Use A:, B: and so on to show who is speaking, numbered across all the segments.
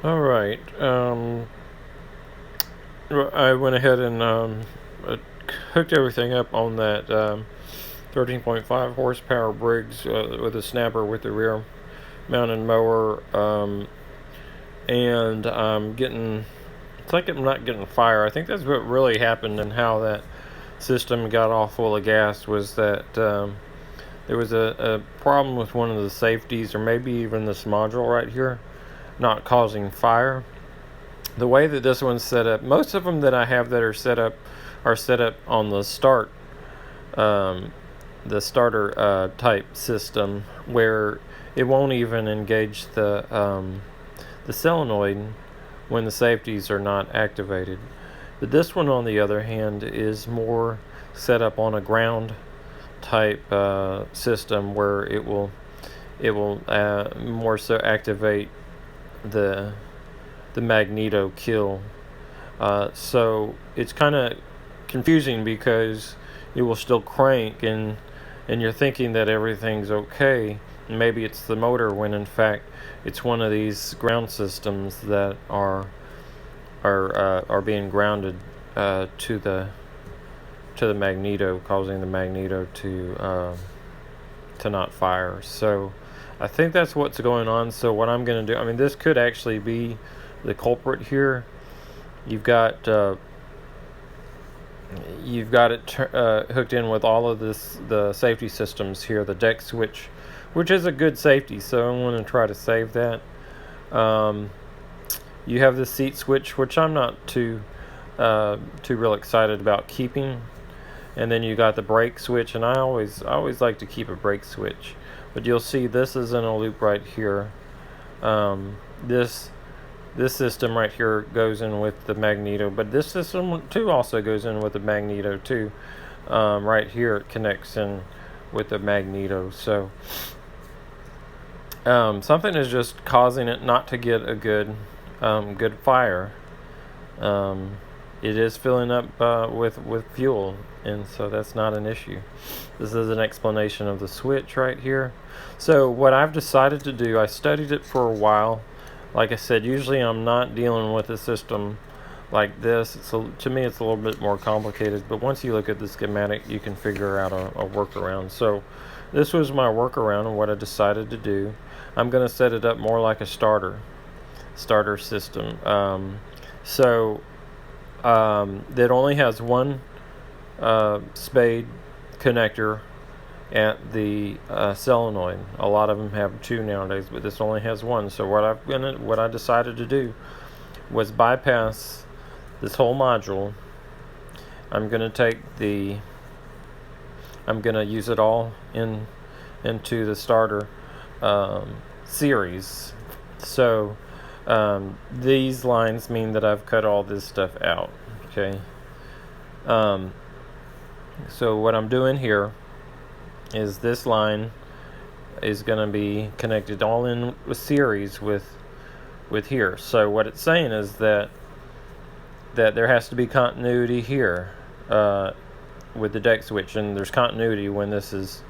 A: All right. I went ahead and hooked everything up on that 13.5 horsepower Briggs with a snapper with the rear mounted mower, and I'm getting. It's like I'm not getting fire. I think that's what really happened, and how that system got all full of gas was that there was a problem with one of the safeties, or maybe even this module right here, not causing fire. The way that this one's set up, most of them that I have that are set up on um, the starter type system, where it won't even engage the solenoid when the safeties are not activated. But this one, on the other hand, is more set up on a ground type system, where it will more so activate the the magneto kill. So it's kind of confusing, because it will still crank, and you're thinking that everything's okay. Maybe it's the motor, when in fact it's one of these ground systems that are being grounded to the magneto, causing the magneto to not fire. So I think that's what's going on. So what I'm going to do, I mean, this could actually be the culprit here. You've got it hooked in with all of the safety systems here. The deck switch, which is a good safety, so I'm going to try to save that. You have the seat switch, which I'm not too real excited about keeping. And then you got the brake switch, and I always like to keep a brake switch. But you'll see this is in a loop right here. This system right here goes in with the magneto, but this system too also goes in with the magneto too. Right here it connects in with the magneto. So something is just causing it not to get a good fire. It is filling up with fuel, and so that's not an issue. This is an explanation of the switch right here. So what I've decided to do, I studied it for a while. Like I said, usually I'm not dealing with a system like this. To me, it's a little bit more complicated, but once you look at the schematic, you can figure out a workaround. So this was my workaround, and what I decided to do. I'm going to set it up more like a starter system. That only has one spade connector at the solenoid. A lot of them have two nowadays, but this only has one. So what I decided to do was bypass this whole module. I'm going to use it all into the starter series. So these lines mean that I've cut all this stuff out. Okay. So what I'm doing here is this line is going to be connected all in a series with here. So what it's saying is that there has to be continuity here with the deck switch, and there's continuity when this is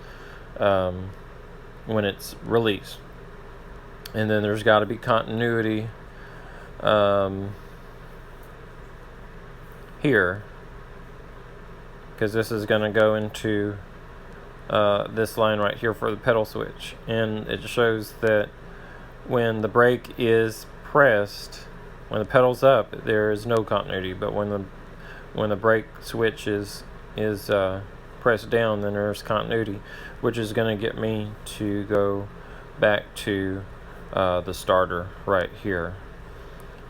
A: when it's released, and then there's got to be continuity here, because this is going to go into this line right here for the pedal switch, and it shows that when the brake is pressed, when the pedal's up, there is no continuity, but when the brake switch is pressed down, then there's continuity, which is going to get me to go back to the starter right here,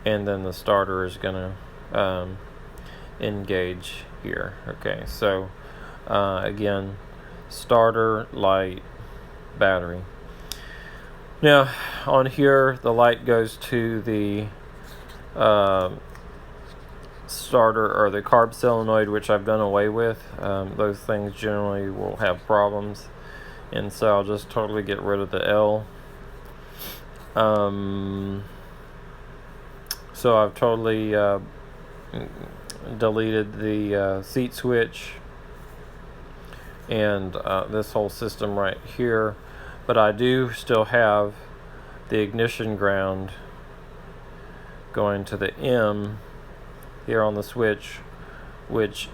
A: and then the starter is going to engage here. Okay, so again, starter, light, battery. Now on here, the light goes to the starter, or the carb solenoid, which I've done away with. Those things generally will have problems, and so I'll just totally get rid of the L. So I've totally deleted the seat switch and this whole system right here, but I do still have the ignition ground going to the M here on the switch, which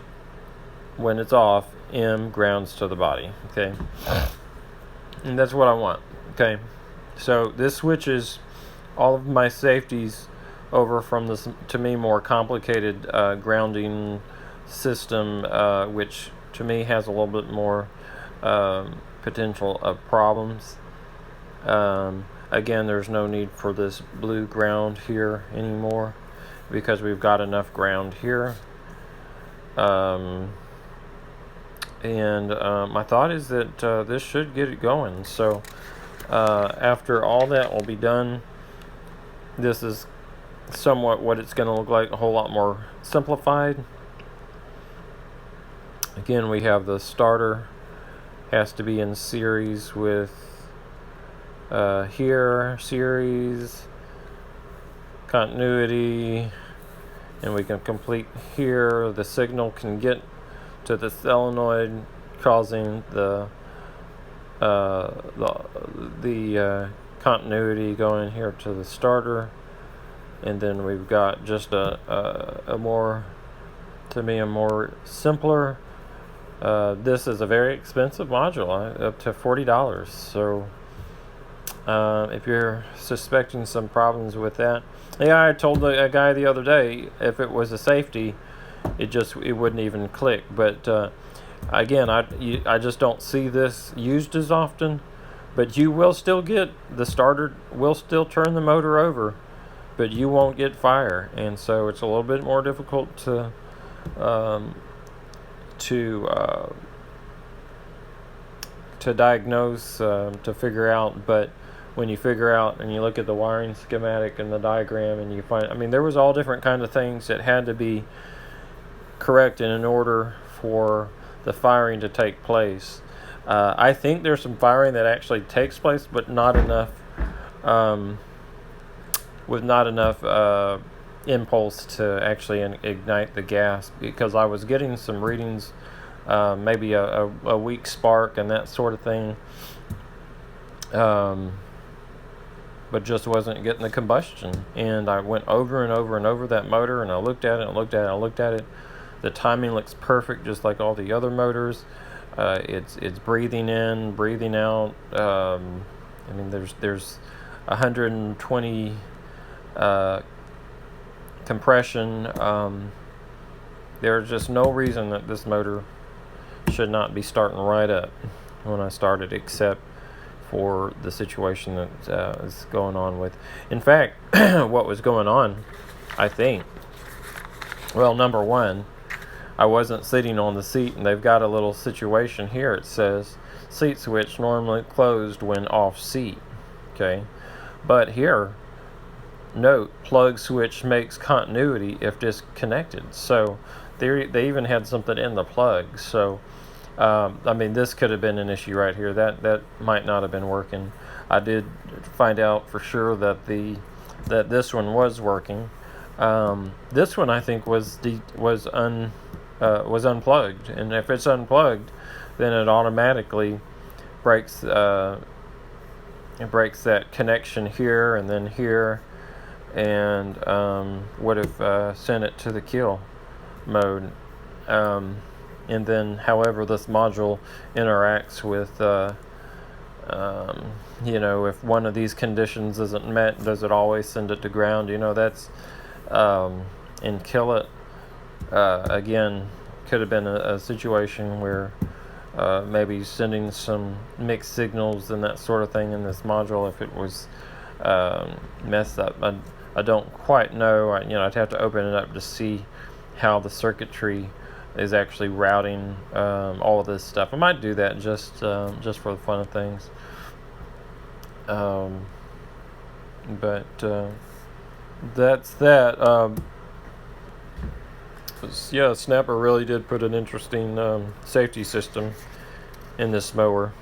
A: when it's off, M grounds to the body. Okay, and that's what I want. Okay, so this switches all of my safeties over from this, to me, more complicated grounding system, which to me has a little bit more potential of problems. Again, there's no need for this blue ground here anymore because we've got enough ground here. And my thought is that this should get it going. So after all that will be done, this is somewhat what it's going to look like, a whole lot more simplified. Again, we have the starter has to be in series with here, series, continuity, and we can complete here. The signal can get to the solenoid, causing the continuity going here to the starter. And then we've got just a more, to me, a more simpler. This is a very expensive module, up to $40. So if you're suspecting some problems with that, yeah, I told a guy the other day if it was a safety, it wouldn't even click. But again, I just don't see this used as often. But you will still get the starter, will still turn the motor over, but you won't get fire, and so it's a little bit more difficult to diagnose, to figure out. But when you figure out and you look at the wiring schematic and the diagram, and you find, I mean, there was all different kinds of things that had to be correct in order for the firing to take place. I think there's some firing that actually takes place, but not enough. With not enough impulse to actually ignite the gas, because I was getting some readings, maybe a weak spark and that sort of thing, but just wasn't getting the combustion. And I went over and over and over that motor, and I looked at it and looked at it and looked at it. The timing looks perfect, just like all the other motors. It's breathing in, breathing out. I mean, there's 120 compression. There's just no reason that this motor should not be starting right up when I started, except for the situation that is going on with. In fact, what was going on, I think, well, number one, I wasn't sitting on the seat, and they've got a little situation here. It says seat switch normally closed when off seat. Okay, but here, note, plug switch makes continuity if disconnected. So they even had something in the plug. So I mean, this could have been an issue right here. That might not have been working. I did find out for sure that this one was working. This one, I think, was unplugged, and if it's unplugged, then it automatically breaks that connection here and then here, and would have sent it to the kill mode. And then, however, this module interacts with, if one of these conditions isn't met, does it always send it to ground? That's and kill it. Again, could have been a situation where maybe sending some mixed signals and that sort of thing in this module if it was messed up. I don't quite know. I'd have to open it up to see how the circuitry is actually routing all of this stuff. I might do that just for the fun of things. But that's that. Yeah, Snapper really did put an interesting safety system in this mower.